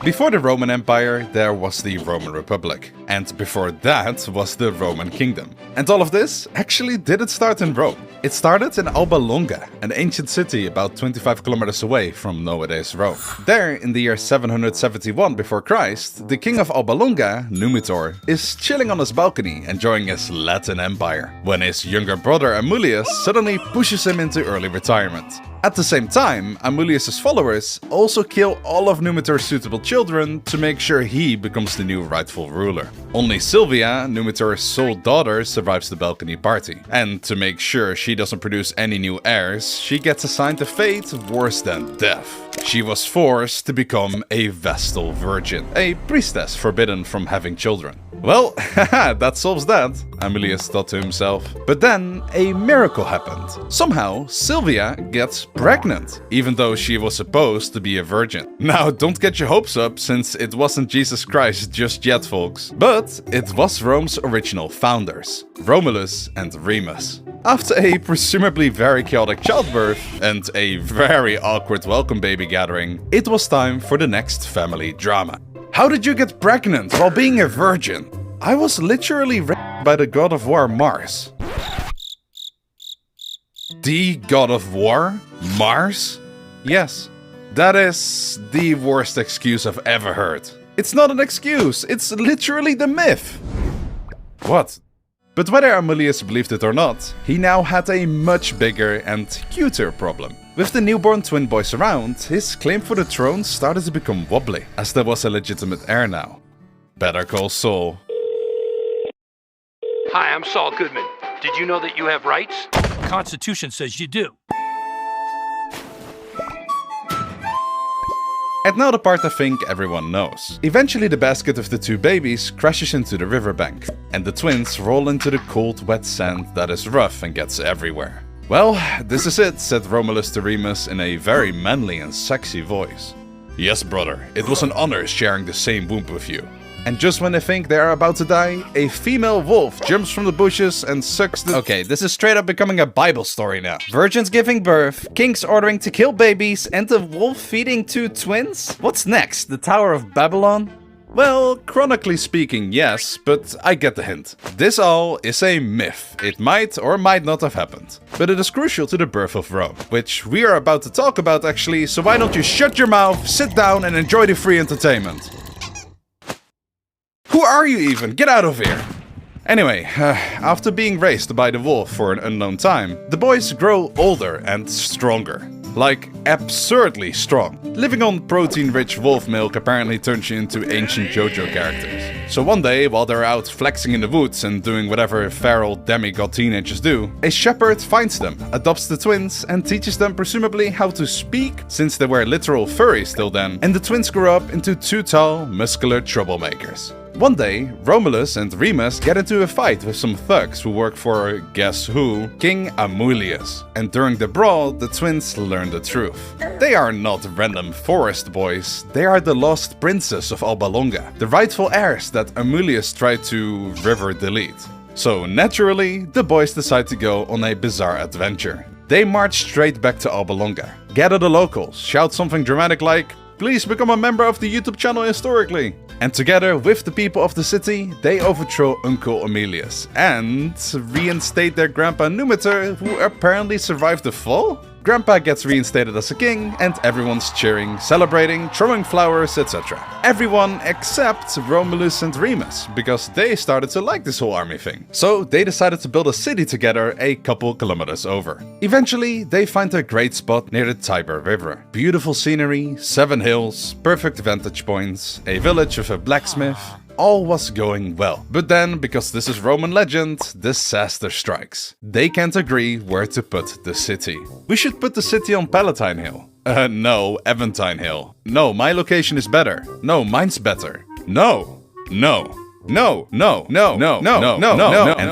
Before the Roman Empire, there was the Roman Republic. And before that was the Roman Kingdom. And all of this actually didn't start in Rome. It started in Alba Longa, an ancient city about 25 kilometers away from nowadays Rome. There, in the year 771 before Christ, the king of Alba Longa, Numitor, is chilling on his balcony enjoying his Latin empire, when his younger brother Amulius suddenly pushes him into early retirement. At the same time, Amulius' followers also kill all of Numitor's suitable children to make sure he becomes the new rightful ruler. Only Silvia, Numitor's sole daughter, survives the balcony party. And to make sure she doesn't produce any new heirs, she gets assigned a fate worse than death. She was forced to become a Vestal Virgin, a priestess forbidden from having children. Well, haha, that solves that, Amulius thought to himself. But then a miracle happened. Somehow, Silvia gets pregnant, even though she was supposed to be a virgin. Now, don't get your hopes up, since it wasn't Jesus Christ just yet, folks. But it was Rome's original founders, Romulus and Remus. After a presumably very chaotic childbirth and a very awkward welcome baby gathering, it was time for the next family drama. How did you get pregnant while being a virgin? I was literally raped by the god of war Mars. The god of war? Mars? Yes, that is the worst excuse I've ever heard. It's not an excuse, it's literally the myth. What? But whether Amulius believed it or not, he now had a much bigger and cuter problem. With the newborn twin boys around, his claim for the throne started to become wobbly, as there was a legitimate heir now. Better call Saul. Hi, I'm Saul Goodman. Did you know that you have rights? The Constitution says you do. And now the part I think everyone knows. Eventually the basket of the two babies crashes into the riverbank, and the twins roll into the cold, wet sand that is rough and gets everywhere. Well, this is it, said Romulus to Remus in a very manly and sexy voice. Yes, brother, it was an honor sharing the same womb with you. And just when they think they are about to die, a female wolf jumps from the bushes and sucks the— Okay, this is straight up becoming a Bible story now. Virgins giving birth, kings ordering to kill babies, and the wolf feeding two twins? What's next, the Tower of Babylon? Well, chronically speaking, yes, but I get the hint. This all is a myth. It might or might not have happened. But it is crucial to the birth of Rome, which we are about to talk about actually, so why don't you shut your mouth, sit down and enjoy the free entertainment. Who are you even? Get out of here! Anyway, after being raised by the wolf for an unknown time, the boys grow older and stronger. Like, absurdly strong. Living on protein-rich wolf milk apparently turns you into ancient JoJo characters. So one day, while they're out flexing in the woods and doing whatever feral demigod teenagers do, a shepherd finds them, adopts the twins, and teaches them presumably how to speak, since they were literal furries till then, and the twins grow up into two tall, muscular troublemakers. One day, Romulus and Remus get into a fight with some thugs who work for, guess who, King Amulius. And during the brawl, the twins learn the truth. They are not random forest boys, they are the lost princes of Alba Longa, the rightful heirs that Amulius tried to river delete. So naturally, the boys decide to go on a bizarre adventure. They march straight back to Alba Longa, gather the locals, shout something dramatic like, "Please become a member of the YouTube channel historically." And together with the people of the city, they overthrow Uncle Amulius and reinstate their grandpa Numitor, who apparently survived the fall? Grandpa gets reinstated as a king, and everyone's cheering, celebrating, throwing flowers, etc. Everyone except Romulus and Remus, because they started to like this whole army thing. So they decided to build a city together a couple kilometers over. Eventually, they find a great spot near the Tiber River. Beautiful scenery, 7 hills, perfect vantage points, a village with a blacksmith. All was going well. But then, because this is Roman legend, disaster strikes. They can't agree where to put the city. We should put the city on Palatine Hill. No, Aventine Hill. No, my location is better. No, mine's better. No. And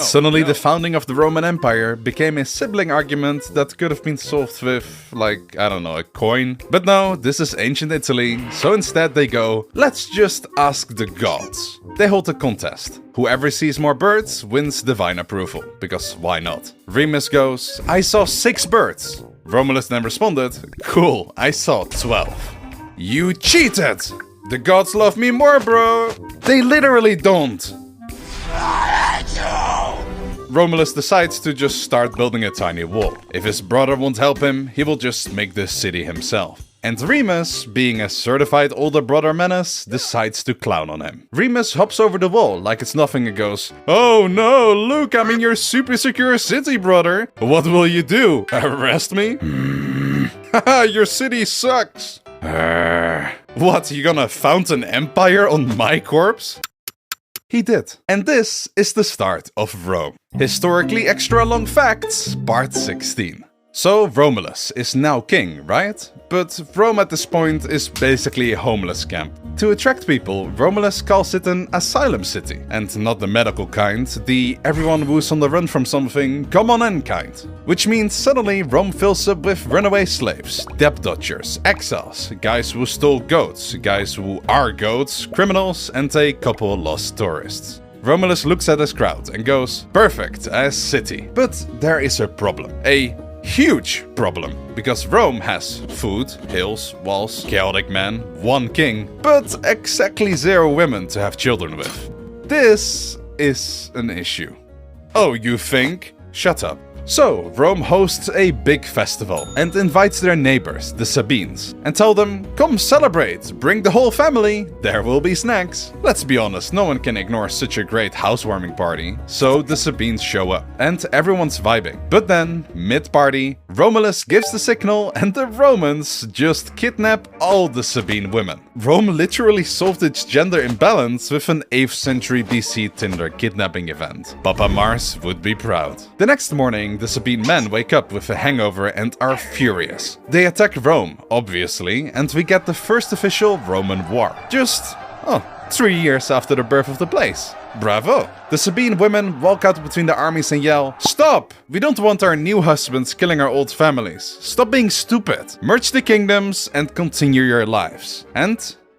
suddenly the founding of the Roman Empire became a sibling argument that could have been solved with, like, I don't know, a coin. But no, this is ancient Italy, so instead they go, let's just ask the gods. They hold a contest. Whoever sees more birds wins divine approval, because why not? Remus goes, I saw 6 birds. Romulus then responded, cool, I saw 12. You cheated! The gods love me more, bro. They literally don't. Romulus decides to just start building a tiny wall. If his brother won't help him, he will just make the city himself. And Remus, being a certified older brother menace, decides to clown on him. Remus hops over the wall like it's nothing and goes, "Oh no, look, I'm in your super secure city, brother. What will you do? Arrest me? Haha, your city sucks. What, you gonna found an empire on my corpse?" He did. And this is the start of Rome. Historically extra long facts, part 16. So Romulus is now king, right? But Rome at this point is basically a homeless camp. To attract people, Romulus calls it an asylum city. And not the medical kind, the everyone who's on the run from something, come on in kind. Which means suddenly Rome fills up with runaway slaves, debt dodgers, exiles, guys who stole goats, guys who are goats, criminals, and a couple lost tourists. Romulus looks at his crowd and goes, "Perfect, a city." But there is a problem. A huge problem, because Rome has food, hills, walls, chaotic men, one king, but exactly 0 women to have children with. This is an issue. Oh, you think? Shut up. So, Rome hosts a big festival and invites their neighbors, the Sabines, and tell them, "Come celebrate, bring the whole family, there will be snacks." Let's be honest, no one can ignore such a great housewarming party, so the Sabines show up, and everyone's vibing. But then, mid-party, Romulus gives the signal and the Romans just kidnap all the Sabine women. Rome literally solved its gender imbalance with an 8th century BC Tinder kidnapping event. Papa Mars would be proud. The next morning, the Sabine men wake up with a hangover and are furious. They attack Rome, obviously, and we get the first official Roman war. Just, 3 years after the birth of the place. Bravo! The Sabine women walk out between the armies and yell, "Stop! We don't want our new husbands killing our old families. Stop being stupid. Merge the kingdoms and continue your lives." And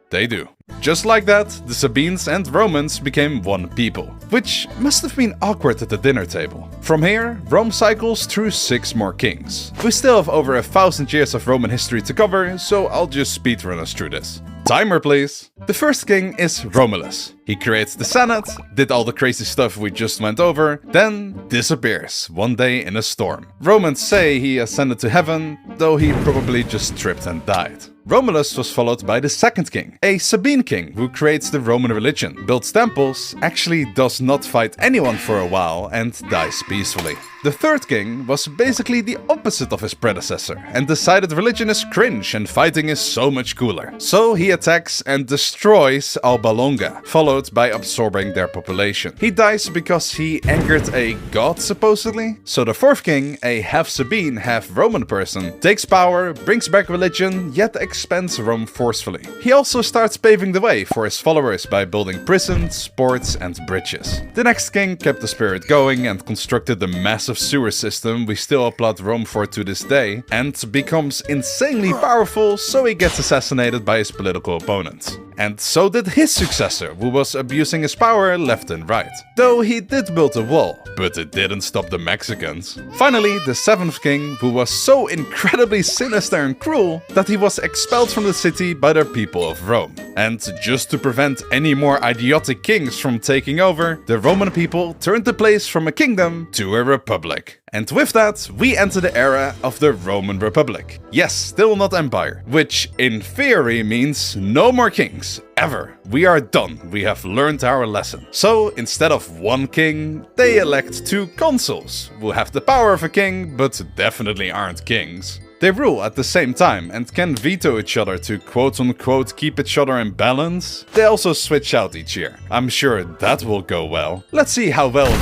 they do. Just like that, the Sabines and Romans became one people, which must have been awkward at the dinner table. From here, Rome cycles through 6 more kings. We still have over 1,000 years of Roman history to cover, so I'll just speedrun us through this. Timer, please. The first king is Romulus. He creates the Senate, did all the crazy stuff we just went over, then disappears one day in a storm. Romans say he ascended to heaven, though he probably just tripped and died. Romulus was followed by the second king, a Sabine king who creates the Roman religion, builds temples, actually does not fight anyone for a while, and dies peacefully. The third king was basically the opposite of his predecessor and decided religion is cringe and fighting is so much cooler. So he attacks and destroys Alba Longa, followed by absorbing their population. He dies because he angered a god, supposedly. So the fourth king, a half Sabine, half Roman person, takes power, brings back religion, yet expands Rome forcefully. He also starts paving the way for his followers by building prisons, ports, and bridges. The next king kept the spirit going and constructed the massive sewer system we still applaud Rome for to this day, and becomes insanely powerful, so he gets assassinated by his political opponents. And so did his successor, who was abusing his power left and right. Though he did build a wall, but it didn't stop the Mexicans. Finally, the seventh king, who was so incredibly sinister and cruel that he was expelled from the city by the people of Rome. And just to prevent any more idiotic kings from taking over, the Roman people turned the place from a kingdom to a republic. And with that, we enter the era of the Roman Republic. Yes, still not empire, which in theory means no more kings, ever. We are done, we have learned our lesson. So, instead of one king, they elect 2 consuls, who have the power of a king, but definitely aren't kings. They rule at the same time and can veto each other to quote-unquote keep each other in balance. They also switch out each year. I'm sure that will go well. Let's see how well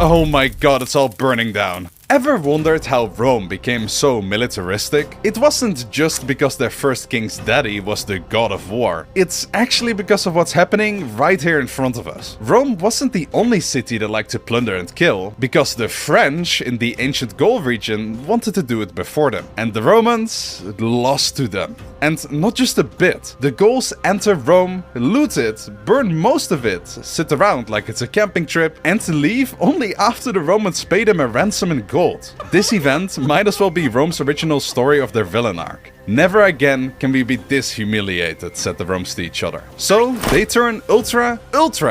oh my god, it's all burning down. Ever wondered how Rome became so militaristic? It wasn't just because their first king's daddy was the god of war. It's actually because of what's happening right here in front of us. Rome wasn't the only city that liked to plunder and kill, because the French in the ancient Gaul region wanted to do it before them, and the Romans lost to them. And not just a bit. The Gauls enter Rome, loot it, burn most of it, sit around like it's a camping trip, and leave only after the Romans pay them a ransom in gold. This event might as well be Rome's original story of their villain arc. Never again can we be this humiliated, said the Romans to each other. So they turn ultra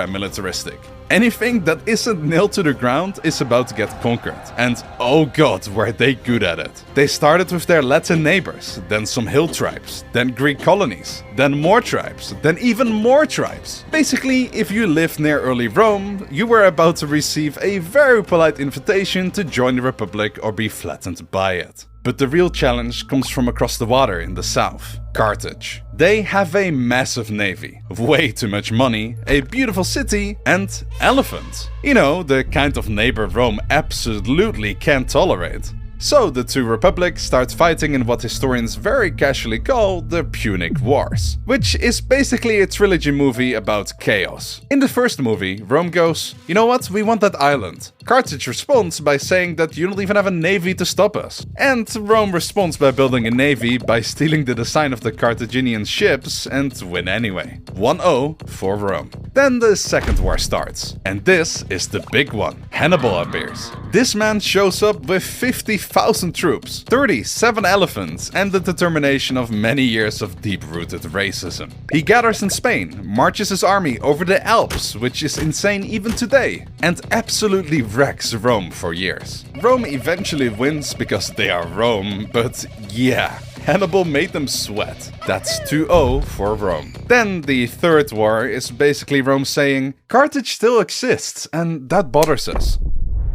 militaristic. Anything that isn't nailed to the ground is about to get conquered. And oh god, were they good at it. They started with their Latin neighbors, then some hill tribes, then Greek colonies, then more tribes, then even more tribes. Basically, if you lived near early Rome, you were about to receive a very polite invitation to join the Republic or be flattened by it. But the real challenge comes from across the water in the south, Carthage. They have a massive navy, way too much money, a beautiful city, and elephants. You know, the kind of neighbor Rome absolutely can't tolerate. So the two republics start fighting in what historians very casually call the Punic Wars, which is basically a trilogy movie about chaos. In the first movie, Rome goes, you know what, we want that island. Carthage responds by saying that you don't even have a navy to stop us. And Rome responds by building a navy by stealing the design of the Carthaginian ships and win anyway. 1-0 for Rome. Then the second war starts. And this is the big one. Hannibal appears. This man shows up with 50,000 troops, 37 elephants, and the determination of many years of deep-rooted racism. He gathers in Spain, marches his army over the Alps, which is insane even today, and absolutely wrecks Rome for years. Rome eventually wins because they are Rome, but yeah, Hannibal made them sweat. That's 2-0 for Rome. Then the third war is basically Rome saying, Carthage still exists, and that bothers us.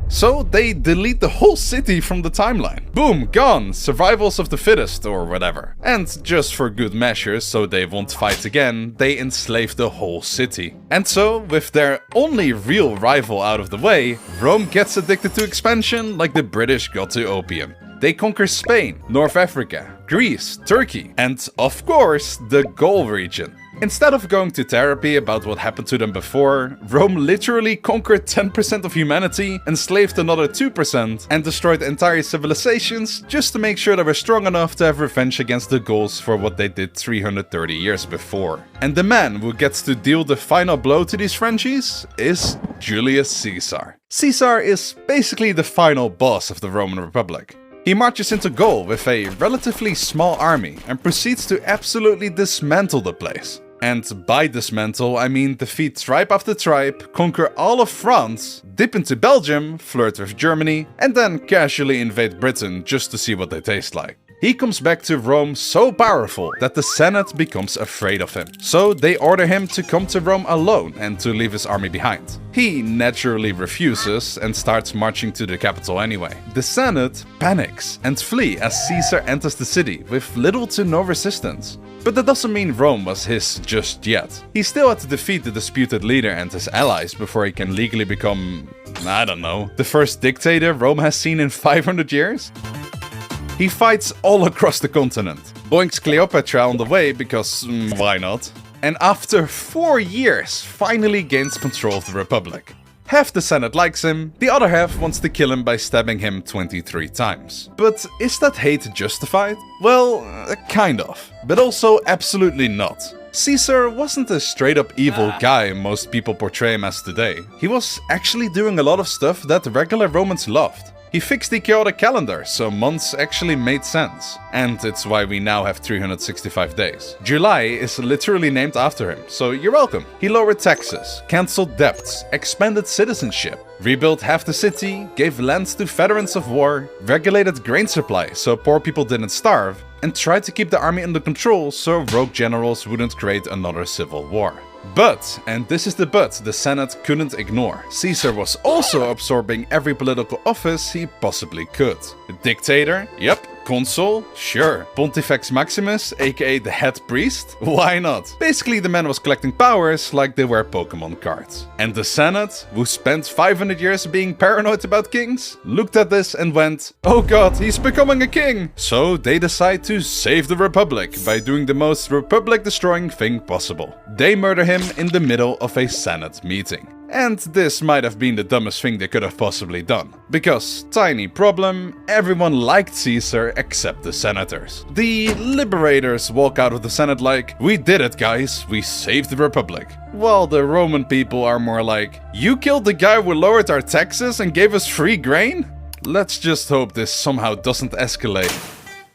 So they delete the whole city from the timeline. Boom, gone, survivals of the fittest or whatever. And just for good measure, so they won't fight again, they enslave the whole city. And so, with their only real rival out of the way, Rome gets addicted to expansion like the British got to opium. They conquer Spain, North Africa, Greece, Turkey, and of course, the Gaul region. Instead of going to therapy about what happened to them before, Rome literally conquered 10% of humanity, enslaved another 2%, and destroyed entire civilizations just to make sure they were strong enough to have revenge against the Gauls for what they did 330 years before. And the man who gets to deal the final blow to these Frenchies is Julius Caesar. Caesar is basically the final boss of the Roman Republic. He marches into Gaul with a relatively small army and proceeds to absolutely dismantle the place. And by dismantle, I mean defeat tribe after tribe, conquer all of France, dip into Belgium, flirt with Germany, and then casually invade Britain just to see what they taste like. He comes back to Rome so powerful that the Senate becomes afraid of him. So they order him to come to Rome alone and to leave his army behind. He naturally refuses and starts marching to the capital anyway. The Senate panics and flee as Caesar enters the city with little to no resistance. But that doesn't mean Rome was his just yet. He still had to defeat the disputed leader and his allies before he can legally become, I don't know, the first dictator Rome has seen in 500 years? He fights all across the continent, boinks Cleopatra on the way because why not? And after 4 years, finally gains control of the Republic. Half the Senate likes him, the other half wants to kill him by stabbing him 23 times. But is that hate justified? Well, kind of, but also absolutely not. Caesar wasn't a straight-up evil guy most people portray him as today. He was actually doing a lot of stuff that regular Romans loved. He fixed the chaotic calendar, so months actually made sense. And it's why we now have 365 days. July is literally named after him, so you're welcome. He lowered taxes, cancelled debts, expanded citizenship, rebuilt half the city, gave lands to veterans of war, regulated grain supply so poor people didn't starve, and tried to keep the army under control so rogue generals wouldn't create another civil war. But, and this is the but, the Senate couldn't ignore. Caesar was also absorbing every political office he possibly could. Dictator? Yep. Consul? Sure. Pontifex Maximus, aka the head priest? Why not? Basically, the man was collecting powers like they were Pokemon cards. And the Senate, who spent 500 years being paranoid about kings, looked at this and went, oh god, he's becoming a king! So they decide to save the Republic by doing the most Republic-destroying thing possible. They murder him in the middle of a Senate meeting. And this might have been the dumbest thing they could have possibly done. Because, tiny problem, everyone liked Caesar except the senators. The liberators walk out of the Senate like, "We did it, guys, we saved the Republic." While the Roman people are more like, "You killed the guy who lowered our taxes and gave us free grain?" Let's just hope this somehow doesn't escalate.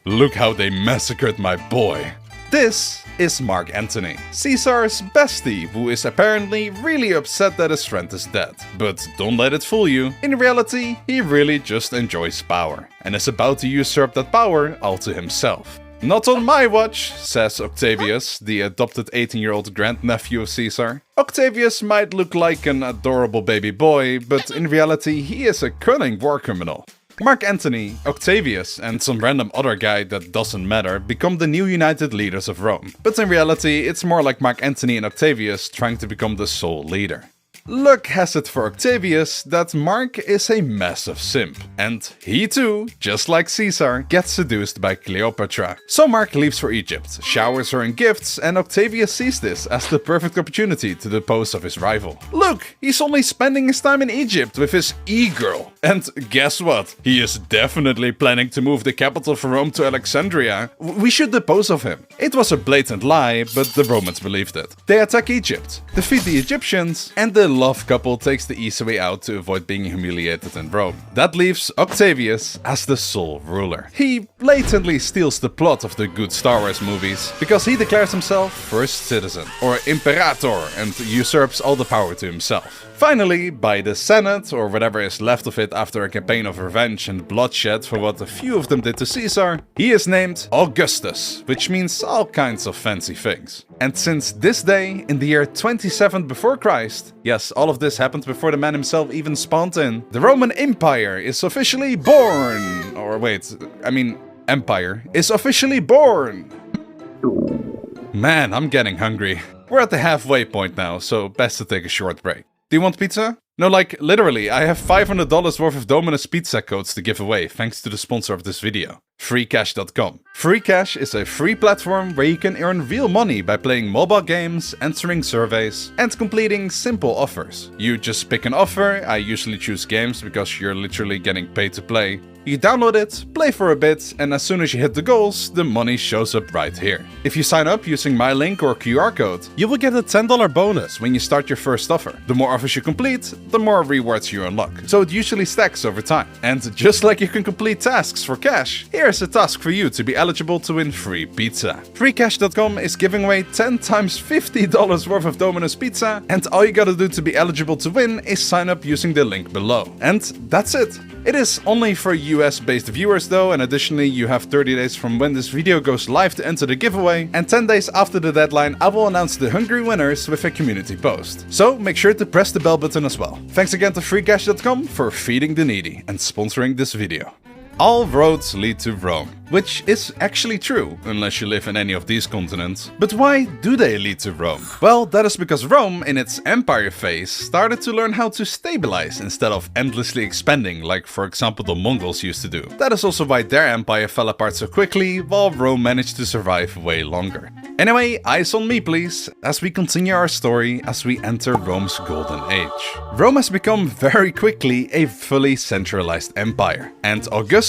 Look how they massacred my boy. This is Mark Antony, Caesar's bestie, who is apparently really upset that his friend is dead. But don't let it fool you, in reality, he really just enjoys power, and is about to usurp that power all to himself. "Not on my watch," says Octavius, the adopted 18-year-old grandnephew of Caesar. Octavius might look like an adorable baby boy, but in reality he is a cunning war criminal. Mark Antony, Octavius, and some random other guy that doesn't matter become the new united leaders of Rome. But in reality, it's more like Mark Antony and Octavius trying to become the sole leader. Luck has it for Octavius that Mark is a massive simp, and he too, just like Caesar, gets seduced by Cleopatra. So Mark leaves for Egypt, showers her in gifts, and Octavius sees this as the perfect opportunity to dispose of his rival. Look, he's only spending his time in Egypt with his e-girl. And guess what? He is definitely planning to move the capital from Rome to Alexandria. We should dispose of him. It was a blatant lie, but the Romans believed it. They attack Egypt, defeat the Egyptians, and the love couple takes the easy way out to avoid being humiliated in Rome. That leaves Octavius as the sole ruler. He blatantly steals the plot of the good Star Wars movies because he declares himself first citizen, or imperator, and usurps all the power to himself. Finally, by the Senate, or whatever is left of it after a campaign of revenge and bloodshed for what a few of them did to Caesar, he is named Augustus, which means all kinds of fancy things. And since this day, in the year 27 before Christ, yes, all of this happened before the man himself even spawned in, the Roman Empire is officially born. Or wait, Empire is officially born. Man, I'm getting hungry. We're at the halfway point now, so best to take a short break. Do you want pizza? No, like, literally, I have $500 worth of Dominus pizza codes to give away, thanks to the sponsor of this video, freecash.com. Freecash is a free platform where you can earn real money by playing mobile games, answering surveys, and completing simple offers. You just pick an offer. I usually choose games because you're literally getting paid to play. You download it, play for a bit, and as soon as you hit the goals, the money shows up right here. If you sign up using my link or QR code, you will get a $10 bonus when you start your first offer. The more offers you complete, the more rewards you unlock. So it usually stacks over time. And just like you can complete tasks for cash, here's a task for you to be eligible to win free pizza. Freecash.com is giving away 10 times $50 worth of Dominus pizza, and all you gotta do to be eligible to win is sign up using the link below. And that's it. It is only for US-based viewers though, and additionally you have 30 days from when this video goes live to enter the giveaway, and 10 days after the deadline I will announce the hungry winners with a community post. So make sure to press the bell button as well. Thanks again to freecash.com for feeding the needy and sponsoring this video. All roads lead to Rome, which is actually true, unless you live in any of these continents. But why do they lead to Rome? Well, that is because Rome, in its empire phase, started to learn how to stabilize instead of endlessly expanding, like for example the Mongols used to do. That is also why their empire fell apart so quickly, while Rome managed to survive way longer. Anyway, eyes on me please, as we continue our story as we enter Rome's golden age. Rome has become very quickly a fully centralized empire, and Augustus,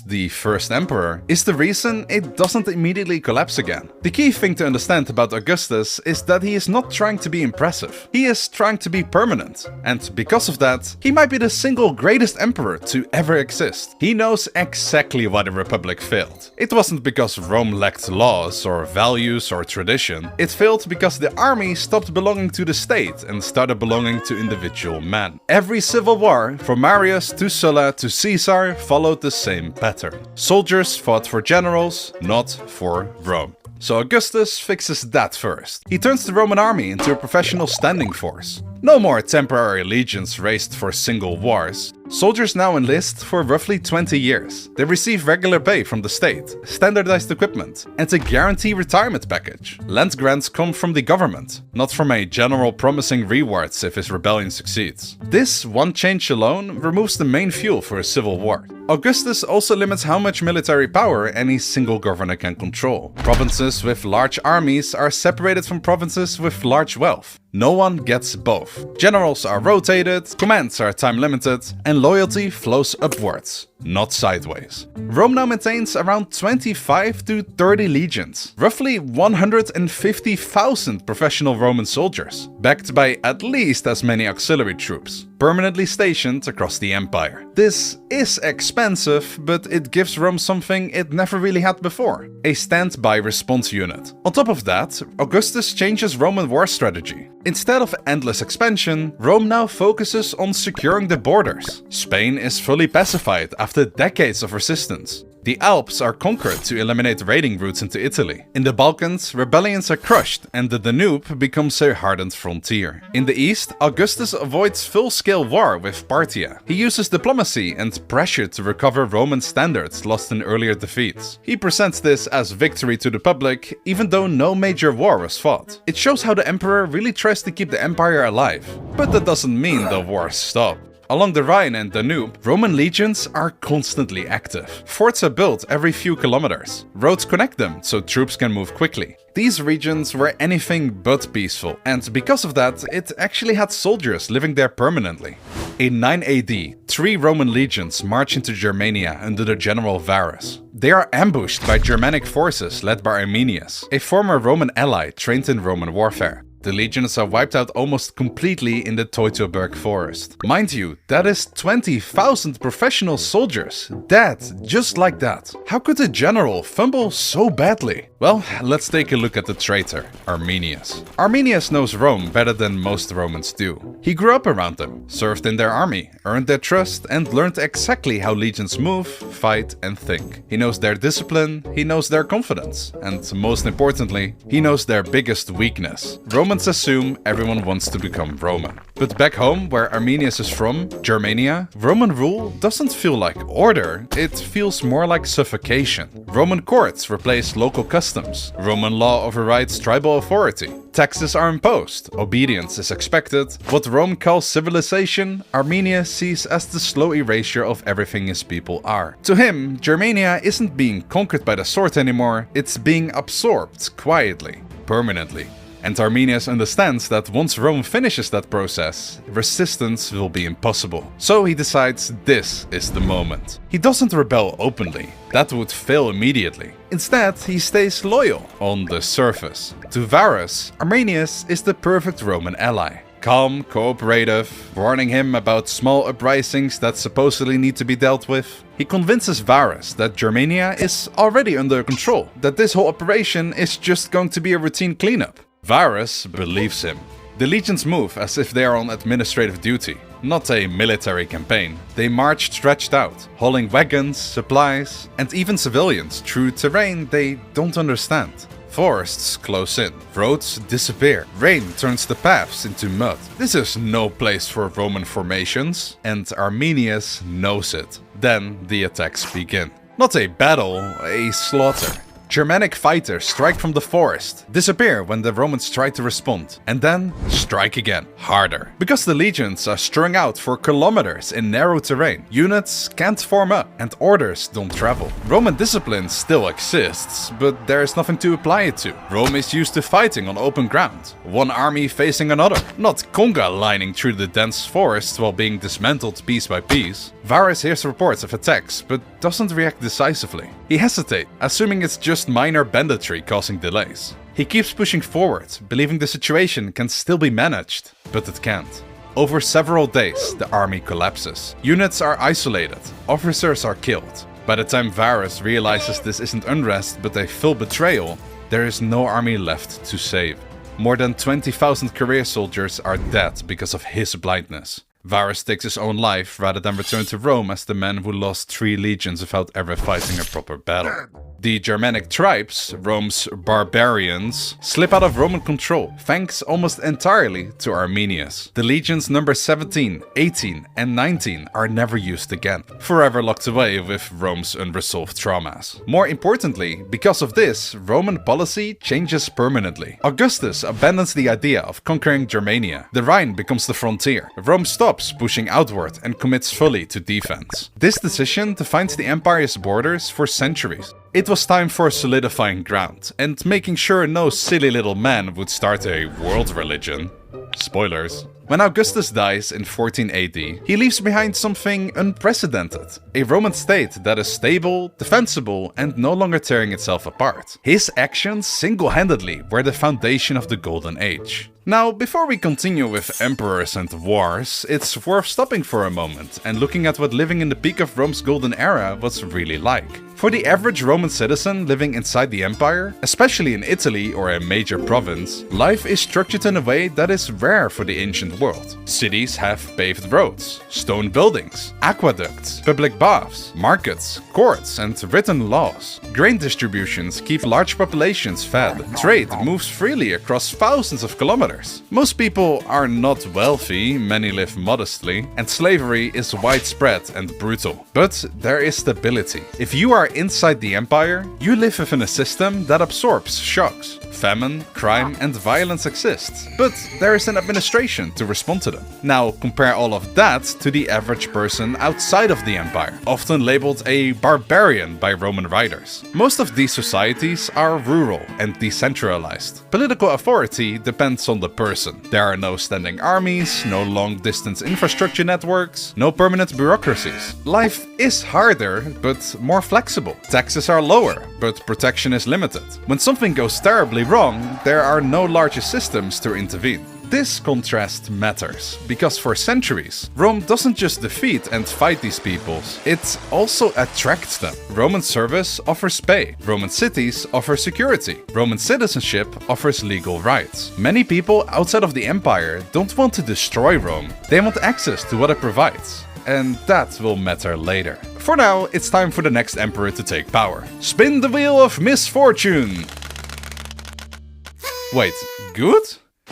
the first emperor, is the reason it doesn't immediately collapse again. The key thing to understand about Augustus is that he is not trying to be impressive. He is trying to be permanent, and because of that, he might be the single greatest emperor to ever exist. He knows exactly why the Republic failed. It wasn't because Rome lacked laws or values or tradition. It failed because the army stopped belonging to the state and started belonging to individual men. Every civil war, from Marius to Sulla to Caesar, followed the same pattern. Soldiers fought for generals, not for Rome. So Augustus fixes that first. He turns the Roman army into a professional standing force. No more temporary legions raised for single wars. Soldiers now enlist for roughly 20 years. They receive regular pay from the state, standardized equipment, and a guarantee retirement package. Land grants come from the government, not from a general promising rewards if his rebellion succeeds. This one change alone removes the main fuel for a civil war. Augustus also limits how much military power any single governor can control. Provinces with large armies are separated from provinces with large wealth. No one gets both. Generals are rotated, commands are time limited, and loyalty flows upwards, not sideways. Rome now maintains around 25 to 30 legions, roughly 150,000 professional Roman soldiers, backed by at least as many auxiliary troops, permanently stationed across the empire. This is expensive, but it gives Rome something it never really had before: a standby response unit. On top of that, Augustus changes Roman war strategy. Instead of endless expansion, Rome now focuses on securing the borders. Spain is fully pacified after decades of resistance. The Alps are conquered to eliminate raiding routes into Italy. In the Balkans, rebellions are crushed and the Danube becomes a hardened frontier. In the east, Augustus avoids full-scale war with Parthia. He uses diplomacy and pressure to recover Roman standards lost in earlier defeats. He presents this as victory to the public, even though no major war was fought. It shows how the emperor really tries to keep the empire alive. But that doesn't mean the wars stop. Along the Rhine and Danube, Roman legions are constantly active. Forts are built every few kilometers. Roads connect them so troops can move quickly. These regions were anything but peaceful, and because of that, it actually had soldiers living there permanently. In 9 AD, 3 Roman legions march into Germania under the general Varus. They are ambushed by Germanic forces led by Arminius, a former Roman ally trained in Roman warfare. The legions are wiped out almost completely in the Teutoburg forest. Mind you, that is 20,000 professional soldiers, dead just like that. How could a general fumble so badly? Well, let's take a look at the traitor, Arminius. Arminius knows Rome better than most Romans do. He grew up around them, served in their army, earned their trust, and learned exactly how legions move, fight, and think. He knows their discipline, he knows their confidence, and most importantly, he knows their biggest weakness. Romans assume everyone wants to become Roman. But back home, where Arminius is from, Germania, Roman rule doesn't feel like order, it feels more like suffocation. Roman courts replace local customs. Roman law overrides tribal authority. Taxes are imposed. Obedience is expected. What Rome calls civilization, Arminius sees as the slow erasure of everything his people are. To him, Germania isn't being conquered by the sword anymore, it's being absorbed quietly, permanently. And Arminius understands that once Rome finishes that process, resistance will be impossible. So he decides this is the moment. He doesn't rebel openly, that would fail immediately. Instead, he stays loyal on the surface. To Varus, Arminius is the perfect Roman ally. Calm, cooperative, warning him about small uprisings that supposedly need to be dealt with. He convinces Varus that Germania is already under control, that this whole operation is just going to be a routine cleanup. Varus believes him. The legions move as if they are on administrative duty, not a military campaign. They march stretched out, hauling wagons, supplies, and even civilians through terrain they don't understand. Forests close in, roads disappear, rain turns the paths into mud. This is no place for Roman formations, and Arminius knows it. Then the attacks begin. Not a battle, a slaughter. Germanic fighters strike from the forest, disappear when the Romans try to respond, and then strike again, harder. Because the legions are strung out for kilometers in narrow terrain, units can't form up and orders don't travel. Roman discipline still exists, but there is nothing to apply it to. Rome is used to fighting on open ground, one army facing another, not conga lining through the dense forest while being dismantled piece by piece. Varus hears reports of attacks, but doesn't react decisively. He hesitates, assuming it's just minor banditry causing delays. He keeps pushing forward, believing the situation can still be managed, but it can't. Over several days, the army collapses. Units are isolated, officers are killed. By the time Varus realizes this isn't unrest but a full betrayal, there is no army left to save. More than 20,000 career soldiers are dead because of his blindness. Varus takes his own life rather than return to Rome as the man who lost 3 legions without ever fighting a proper battle. The Germanic tribes, Rome's barbarians, slip out of Roman control, thanks almost entirely to Armenians. The legions number 17, 18, and 19 are never used again, forever locked away with Rome's unresolved traumas. More importantly, because of this, Roman policy changes permanently. Augustus abandons the idea of conquering Germania. The Rhine becomes the frontier. Rome stops pushing outward and commits fully to defense. This decision defines the empire's borders for centuries. It was time for solidifying ground and making sure no silly little man would start a world religion. Spoilers. When Augustus dies in 14 AD, he leaves behind something unprecedented. A Roman state that is stable, defensible, and no longer tearing itself apart. His actions single-handedly were the foundation of the Golden Age. Now, before we continue with emperors and wars, it's worth stopping for a moment and looking at what living in the peak of Rome's golden era was really like. For the average Roman citizen living inside the empire, especially in Italy or a major province, life is structured in a way that is rare for the ancient world. Cities have paved roads, stone buildings, aqueducts, public baths, markets, courts, and written laws. Grain distributions keep large populations fed. Trade moves freely across thousands of kilometers. Most people are not wealthy, many live modestly, and slavery is widespread and brutal. But there is stability. If you are inside the empire, you live within a system that absorbs shocks. Famine, crime, and violence exist, but there is an administration to respond to them. Now, compare all of that to the average person outside of the empire, often labeled a barbarian by Roman writers. Most of these societies are rural and decentralized. Political authority depends on the person. There are no standing armies, no long-distance infrastructure networks, no permanent bureaucracies. Life is harder, but more flexible. Taxes are lower, but protection is limited. When something goes terribly wrong, there are no larger systems to intervene. This contrast matters, because for centuries, Rome doesn't just defeat and fight these peoples, it also attracts them. Roman service offers pay, Roman cities offer security, Roman citizenship offers legal rights. Many people outside of the empire don't want to destroy Rome, they want access to what it provides. And that will matter later. For now, it's time for the next emperor to take power. Spin the wheel of misfortune! Wait, good?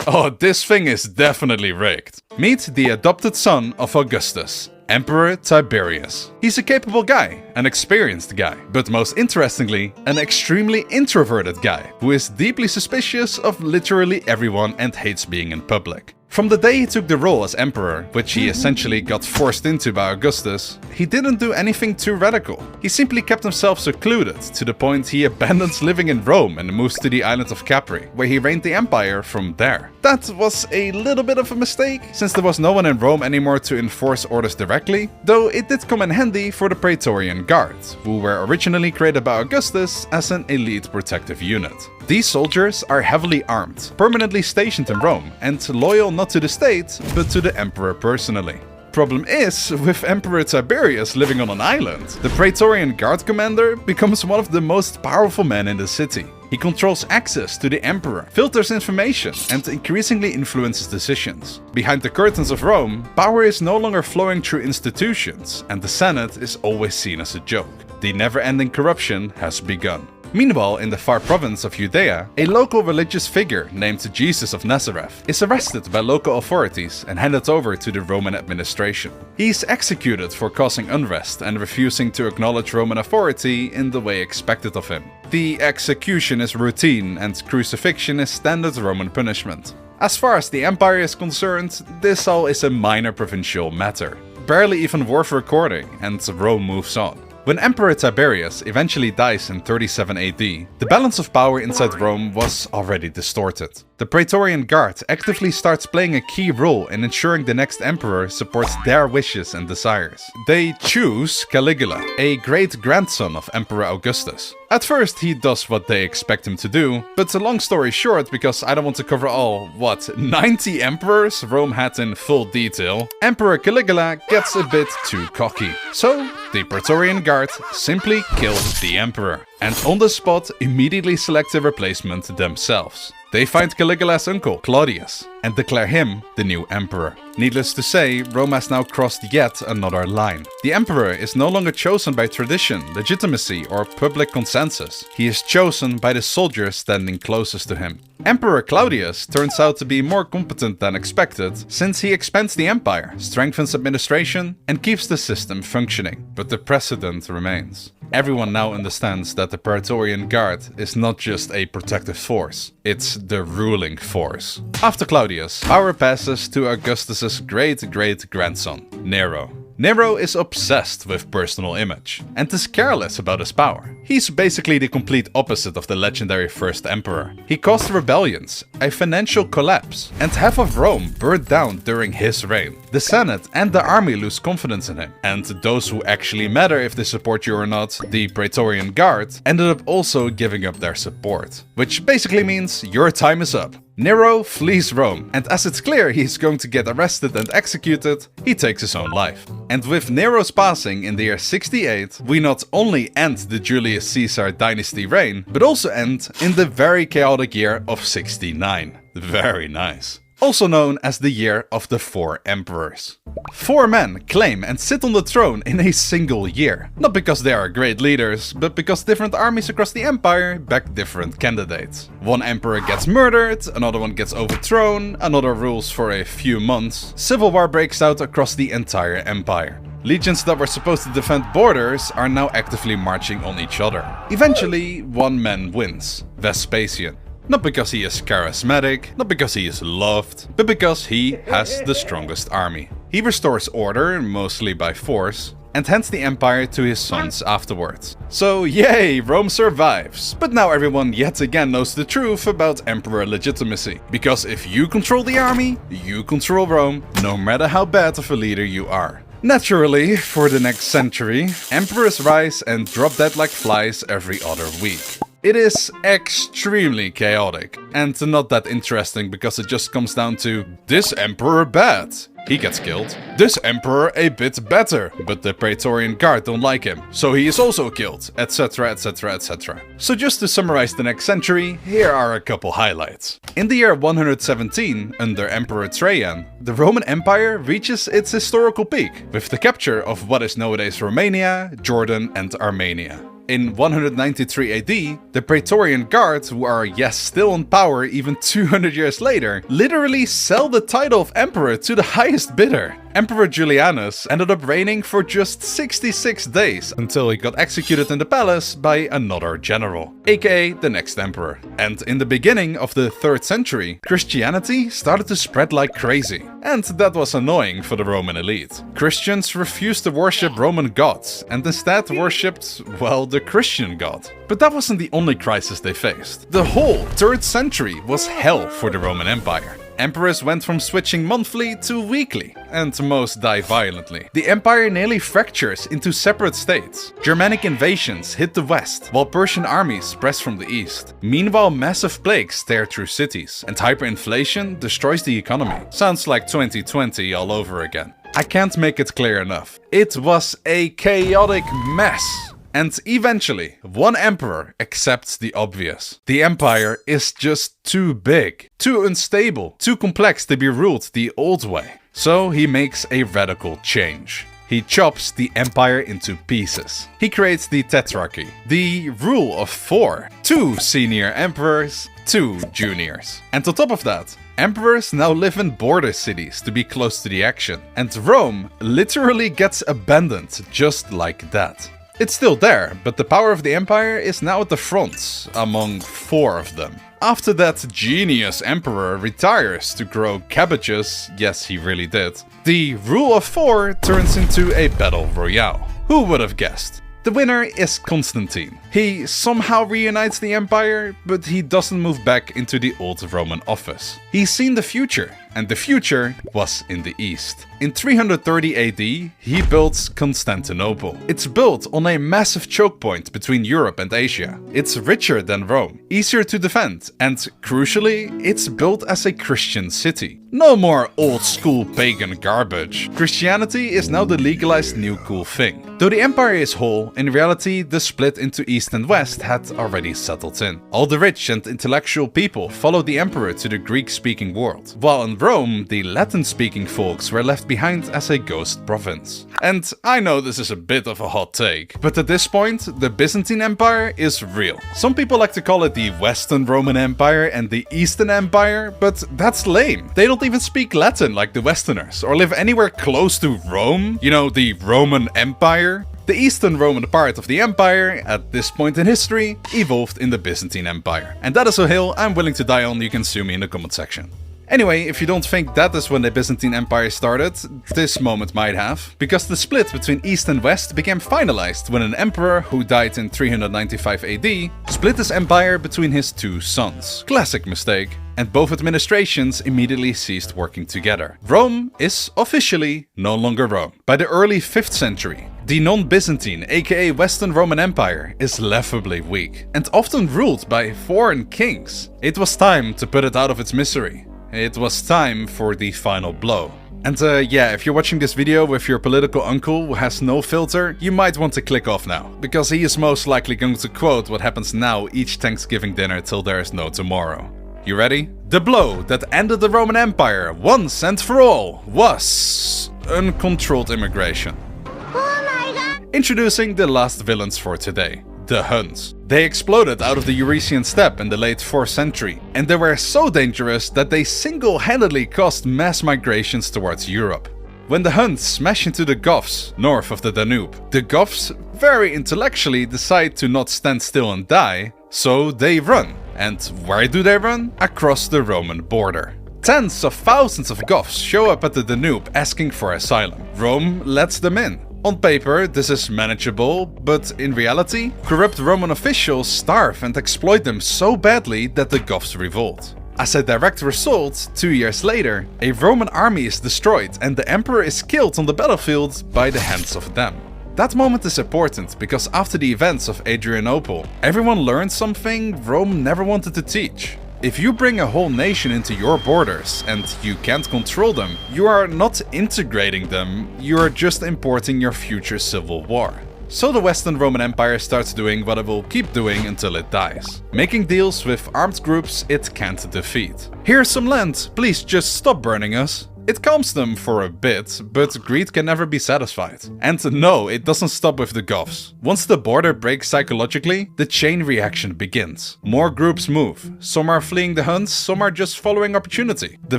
Oh, this thing is definitely rigged. Meet the adopted son of Augustus, Emperor Tiberius. He's a capable guy, an experienced guy, but most interestingly, an extremely introverted guy who is deeply suspicious of literally everyone and hates being in public. From the day he took the role as emperor, which he essentially got forced into by Augustus, he didn't do anything too radical. He simply kept himself secluded, to the point he abandons living in Rome and moves to the island of Capri, where he reigned the empire from there. That was a little bit of a mistake, since there was no one in Rome anymore to enforce orders directly, though it did come in handy for the Praetorian Guard, who were originally created by Augustus as an elite protective unit. These soldiers are heavily armed, permanently stationed in Rome, and loyal not to the state, but to the emperor personally. Problem is, with Emperor Tiberius living on an island, the Praetorian Guard commander becomes one of the most powerful men in the city. He controls access to the emperor, filters information, and increasingly influences decisions. Behind the curtains of Rome, power is no longer flowing through institutions, and the Senate is always seen as a joke. The never-ending corruption has begun. Meanwhile, in the far province of Judea, a local religious figure named Jesus of Nazareth is arrested by local authorities and handed over to the Roman administration. He is executed for causing unrest and refusing to acknowledge Roman authority in the way expected of him. The execution is routine and crucifixion is standard Roman punishment. As far as the empire is concerned, this all is a minor provincial matter, barely even worth recording, and Rome moves on. When Emperor Tiberius eventually dies in 37 AD, the balance of power inside Rome was already distorted. The Praetorian Guard actively starts playing a key role in ensuring the next emperor supports their wishes and desires. They choose Caligula, a great-grandson of Emperor Augustus. At first he does what they expect him to do, but long story short, because I don't want to cover all, 90 emperors Rome had in full detail, Emperor Caligula gets a bit too cocky. So, the Praetorian Guard simply kill the emperor, and on the spot immediately select a replacement themselves. They find Caligula's uncle, Claudius, and declare him the new emperor. Needless to say, Rome has now crossed yet another line. The emperor is no longer chosen by tradition, legitimacy, or public consensus. He is chosen by the soldiers standing closest to him. Emperor Claudius turns out to be more competent than expected, since he expands the empire, strengthens administration, and keeps the system functioning. But the precedent remains. Everyone now understands that the Praetorian Guard is not just a protective force, it's the ruling force. After Claudius, power passes to Augustus's great-great-grandson, Nero. Nero is obsessed with personal image, and is careless about his power. He's basically the complete opposite of the legendary first emperor. He caused rebellions, a financial collapse, and half of Rome burned down during his reign. The Senate and the army lose confidence in him, and those who actually matter if they support you or not, the Praetorian Guard, ended up also giving up their support. Which basically means your time is up. Nero flees Rome, and as it's clear he's going to get arrested and executed, he takes his own life. And with Nero's passing in the year 68, we not only end the Julius Caesar dynasty reign, but also end in the very chaotic year of 69. Very nice. Also known as the year of the 4 emperors. 4 men claim and sit on the throne in a single year. Not because they are great leaders, but because different armies across the empire back different candidates. One emperor gets murdered, another one gets overthrown, another rules for a few months. Civil war breaks out across the entire empire. Legions that were supposed to defend borders are now actively marching on each other. Eventually, one man wins, Vespasian. Not because he is charismatic, not because he is loved, but because he has the strongest army. He restores order, mostly by force, and hands the empire to his sons afterwards. So yay, Rome survives. But now everyone yet again knows the truth about emperor legitimacy. Because if you control the army, you control Rome, no matter how bad of a leader you are. Naturally, for the next century, emperors rise and drop dead like flies every other week. It is extremely chaotic, and not that interesting because it just comes down to this emperor bad. He gets killed. This emperor a bit better, but the Praetorian Guard don't like him, so he is also killed, etc, etc, etc. So just to summarize the next century, here are a couple highlights. In the year 117, under Emperor Trajan, the Roman Empire reaches its historical peak, with the capture of what is nowadays Romania, Jordan and Armenia. In 193 AD, the Praetorian Guard, who are yes still in power even 200 years later, literally sell the title of emperor to the highest bidder. Emperor Julianus ended up reigning for just 66 days until he got executed in the palace by another general, aka the next emperor. And in the beginning of the 3rd century, Christianity started to spread like crazy. And that was annoying for the Roman elite. Christians refused to worship Roman gods and instead worshipped, well, the Christian god. But that wasn't the only crisis they faced. The whole 3rd century was hell for the Roman Empire. Emperors went from switching monthly to weekly, and most die violently. The empire nearly fractures into separate states. Germanic invasions hit the west, while Persian armies press from the east. Meanwhile, massive plagues tear through cities, and hyperinflation destroys the economy. Sounds like 2020 all over again. I can't make it clear enough. It was a chaotic mess. And eventually, one emperor accepts the obvious. The empire is just too big, too unstable, too complex to be ruled the old way. So he makes a radical change. He chops the empire into pieces. He creates the Tetrarchy, the rule of 4. 2 senior emperors, 2 juniors. And on top of that, emperors now live in border cities to be close to the action. And Rome literally gets abandoned just like that. It's still there, but the power of the empire is now at the front, among 4 of them. After that genius emperor retires to grow cabbages, yes he really did, the rule of 4 turns into a battle royale. Who would have guessed? The winner is Constantine. He somehow reunites the empire, but he doesn't move back into the old Roman office. He's seen the future. and the future was in the east. In 330 AD, he built Constantinople. It's built on a massive choke point between Europe and Asia. It's richer than Rome, easier to defend, and crucially, it's built as a Christian city. No more old school pagan garbage. Christianity is now the legalized new cool thing. Though the empire is whole, in reality the split into east and west had already settled in. All the rich and intellectual people followed the emperor to the Greek-speaking world, while in Rome the Latin-speaking folks were left behind as a ghost province. And I know this is a bit of a hot take, but at this point the Byzantine Empire is real. Some people like to call it the Western Roman Empire and the Eastern Empire, but that's lame. They don't even speak Latin like the Westerners, or live anywhere close to Rome, you know, the Roman Empire. The Eastern Roman part of the empire, at this point in history, evolved in the Byzantine Empire. And that is a hill I'm willing to die on. You can sue me in the comment section. Anyway, if you don't think that is when the Byzantine Empire started, this moment might have, because the split between East and West became finalized when an emperor who died in 395 AD split his empire between his two sons. Classic mistake. And both administrations immediately ceased working together. Rome is officially no longer Rome. By the early 5th century, the non-Byzantine, aka Western Roman Empire, is laughably weak, and often ruled by foreign kings. It was time to put it out of its misery. It was time for the final blow. And yeah, if you're watching this video with your political uncle who has no filter, you might want to click off now, because he is most likely going to quote what happens now each Thanksgiving dinner till there is no tomorrow. You ready? The blow that ended the Roman Empire once and for all was uncontrolled immigration. Oh my god! Introducing the last villains for today, the Huns. They exploded out of the Eurasian steppe in the late 4th century, and they were so dangerous that they single-handedly caused mass migrations towards Europe. When the Huns smash into the Goths, north of the Danube, the Goths very intellectually decide to not stand still and die, so they run. And where do they run? Across the Roman border. Tens of thousands of Goths show up at the Danube asking for asylum. Rome lets them in. On paper, this is manageable, but in reality, corrupt Roman officials starve and exploit them so badly that the Goths revolt. As a direct result, 2 years later, a Roman army is destroyed and the emperor is killed on the battlefield by the hands of them. That moment is important because after the events of Adrianople, everyone learned something Rome never wanted to teach. If you bring a whole nation into your borders and you can't control them, you are not integrating them, you are just importing your future civil war. So the Western Roman Empire starts doing what it will keep doing until it dies. Making deals with armed groups it can't defeat. Here's some land, please just stop burning us. It calms them for a bit, but greed can never be satisfied. And no, it doesn't stop with the Goths. Once the border breaks psychologically, the chain reaction begins. More groups move. Some are fleeing the Huns, some are just following opportunity. The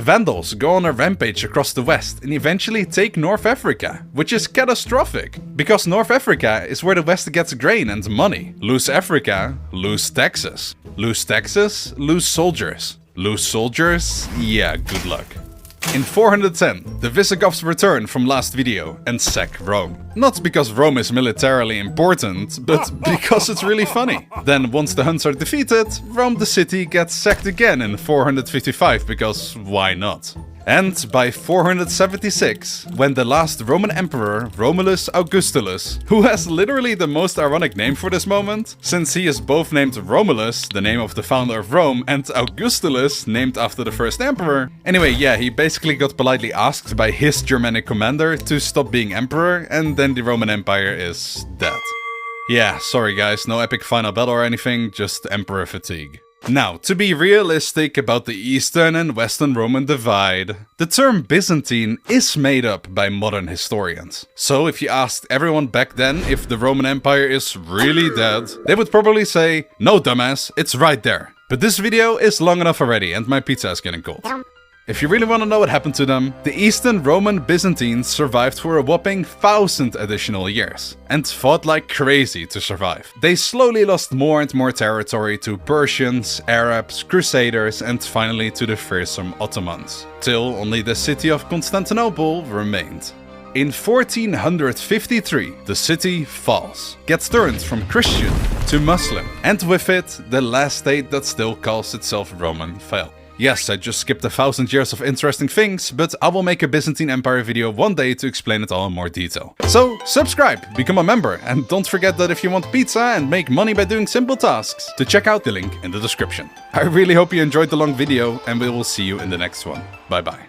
Vandals go on a rampage across the west and eventually take North Africa, which is catastrophic. Because North Africa is where the West gets grain and money. Lose Africa, lose taxes. Lose taxes, lose soldiers. Lose soldiers? Yeah, good luck. In 410, the Visigoths return from last video and sack Rome. Not because Rome is militarily important, but because it's really funny. Then once the Huns are defeated, Rome the city gets sacked again in 455 because why not? And by 476, when the last Roman emperor, Romulus Augustulus, who has literally the most ironic name for this moment, since he is both named Romulus, the name of the founder of Rome, and Augustulus, named after the first emperor. Anyway, yeah, he basically got politely asked by his Germanic commander to stop being emperor, and then the Roman Empire is dead. Yeah, sorry guys, no epic final battle or anything, just emperor fatigue. Now, to be realistic about the Eastern and Western Roman divide, the term Byzantine is made up by modern historians. So if you asked everyone back then if the Roman Empire is really dead, they would probably say, no dumbass, it's right there. But this video is long enough already and my pizza is getting cold. If you really want to know what happened to them, the Eastern Roman Byzantines survived for a whopping 1,000 additional years, and fought like crazy to survive. They slowly lost more and more territory to Persians, Arabs, Crusaders, and finally to the fearsome Ottomans, till only the city of Constantinople remained. In 1453, the city falls, gets turned from Christian to Muslim, and with it, the last state that still calls itself Roman fell. Yes, I just skipped 1,000 years of interesting things, but I will make a Byzantine Empire video one day to explain it all in more detail. So subscribe, become a member, and don't forget that if you want pizza and make money by doing simple tasks, to check out the link in the description. I really hope you enjoyed the long video, and we will see you in the next one. Bye bye.